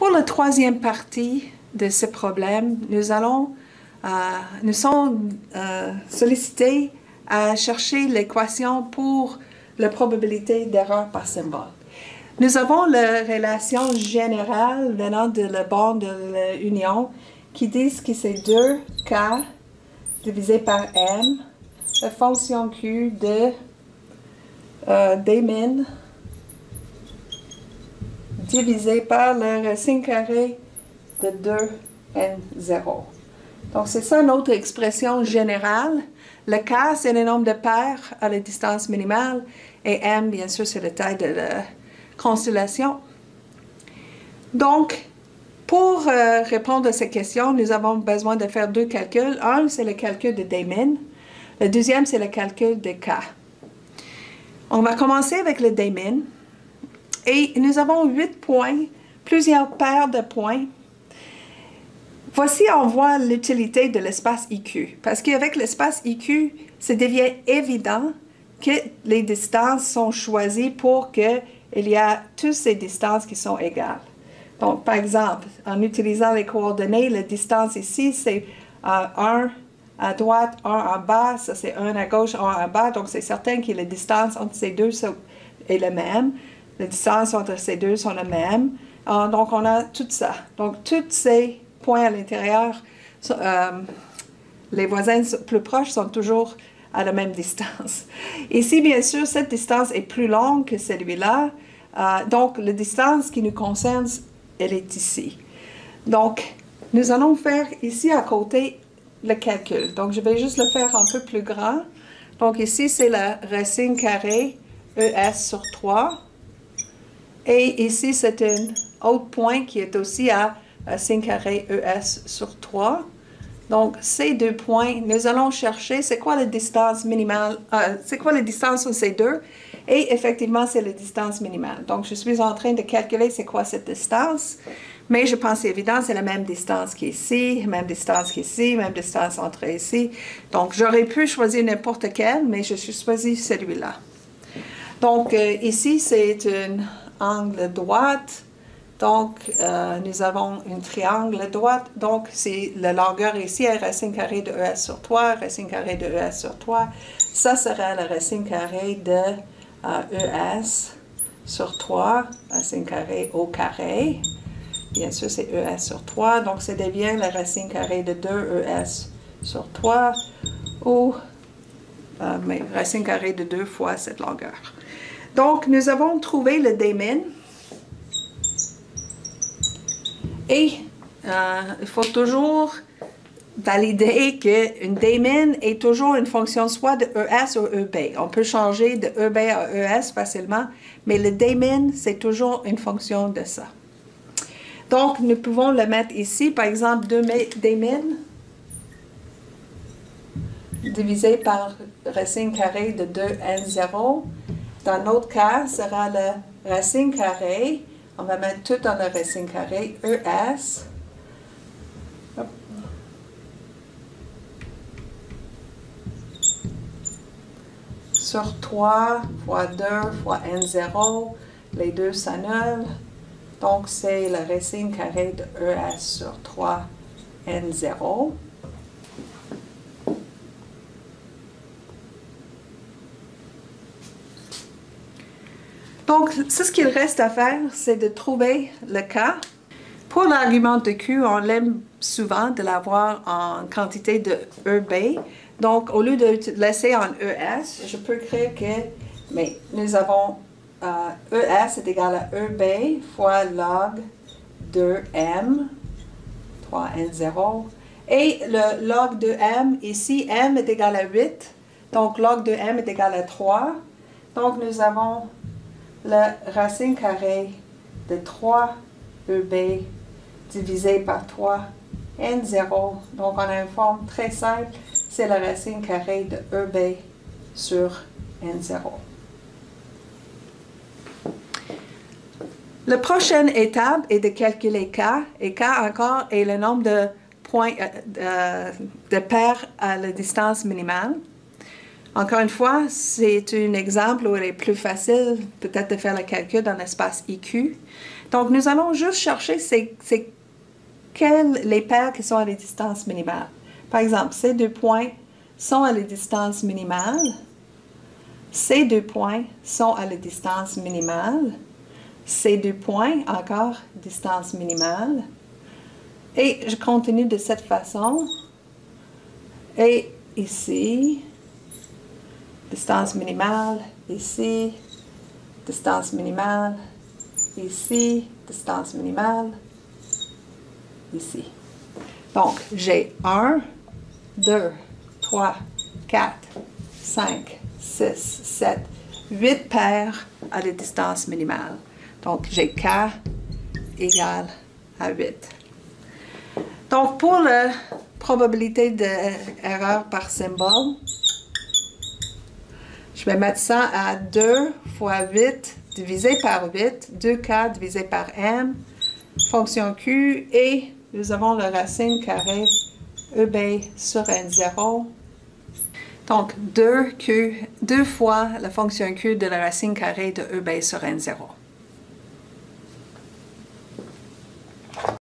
Pour la troisième partie de ce problème, nous sommes sollicités à chercher l'équation pour la probabilité d'erreur par symbole. Nous avons la relation générale venant de la borne de l'union qui dit que c'est 2K divisé par M, la fonction Q de d-min divisé par la racine carrée de 2n0. Donc, c'est ça notre expression générale. Le K, c'est le nombre de paires à la distance minimale, et M, bien sûr, c'est la taille de la constellation. Donc, pour répondre à cette question, nous avons besoin de faire deux calculs. Un, c'est le calcul de d-min. Le deuxième, c'est le calcul de K. On va commencer avec le d-min. Et nous avons 8 points, plusieurs paires de points. Voici, on voit l'utilité de l'espace IQ. Parce qu'avec l'espace IQ, ça devient évident que les distances sont choisies pour qu'il y ait toutes ces distances qui sont égales. Donc, par exemple, en utilisant les coordonnées, la distance ici, c'est 1 à droite, 1 en bas, ça c'est 1 à gauche, 1 en bas. Donc, c'est certain que la distance entre ces deux est la même. Les distances entre ces deux sont les mêmes. Donc, on a tout ça. Donc, tous ces points à l'intérieur, les voisins plus proches sont toujours à la même distance. Ici, bien sûr, cette distance est plus longue que celui-là. Donc, la distance qui nous concerne, elle est ici. Donc, nous allons faire ici à côté le calcul. Donc, je vais juste le faire un peu plus grand. Donc, ici, c'est la racine carrée ES sur 3. Et ici, c'est un autre point qui est aussi à racine carrée ES sur 3. Donc, ces deux points, nous allons chercher c'est quoi la distance minimale, c'est quoi la distance entre ces deux. Et effectivement, c'est la distance minimale. Donc, je suis en train de calculer c'est quoi cette distance. Mais je pense évident, c'est la même distance qu'ici, même distance qu'ici, même distance entre ici. Donc, j'aurais pu choisir n'importe quel, mais je suis choisi celui-là. Donc, ici, c'est un angle droite. Donc, nous avons un triangle droite. Donc, c'est la longueur ici est racine carrée de ES sur 3, racine carrée de ES sur 3. Ça sera la racine carrée de ES sur 3, racine carrée au carré. Bien sûr, c'est ES sur 3. Donc, ça devient la racine carrée de 2 ES sur 3 ou racine carrée de 2 fois cette longueur. Donc, nous avons trouvé le d-min. Et il faut toujours valider qu'une d-min est toujours une fonction soit de ES ou EB. On peut changer de EB à ES facilement, mais le d-min, c'est toujours une fonction de ça. Donc, nous pouvons le mettre ici, par exemple, d-min divisé par racine carrée de 2n0. Dans notre cas, sera la racine carrée. On va mettre tout dans la racine carrée, ES. Hop. Sur 3 fois 2 fois n0. Les deux s'annulent. Donc, c'est la racine carrée de ES sur 3 n0. Donc, ce qu'il reste à faire, c'est de trouver le K. Pour l'argument de Q, on l'aime souvent de l'avoir en quantité de EB. Donc, au lieu de laisser en ES, je peux créer que, mais nous avons ES est égal à EB fois log 2M, 3N0. Et le log de M, ici, M est égal à 8. Donc, log de M est égal à 3. Donc, nous avons la racine carrée de 3 EB divisé par 3 N0. Donc, on a une forme très simple. C'est la racine carrée de EB sur N0. La prochaine étape est de calculer K. Et K encore est le nombre de points, de paires à la distance minimale. Encore une fois, c'est un exemple où il est plus facile peut-être de faire le calcul dans l'espace IQ. Donc, nous allons juste chercher les paires qui sont à la distance minimale. Par exemple, ces deux points sont à la distance minimale. Ces deux points sont à la distance minimale. Ces deux points, encore, distance minimale. Et je continue de cette façon. Et ici, distance minimale, ici, distance minimale, ici, distance minimale, ici. Donc, j'ai 1, 2, 3, 4, 5, 6, 7, 8 paires à la distance minimale. Donc, j'ai K égale à 8. Donc, pour la probabilité d'erreur par symbole, je vais mettre ça à 2 fois 8 divisé par 8, 2K divisé par M, fonction Q, et nous avons la racine carrée EB sur N0. Donc, 2 fois la fonction Q de la racine carrée de EB sur N0.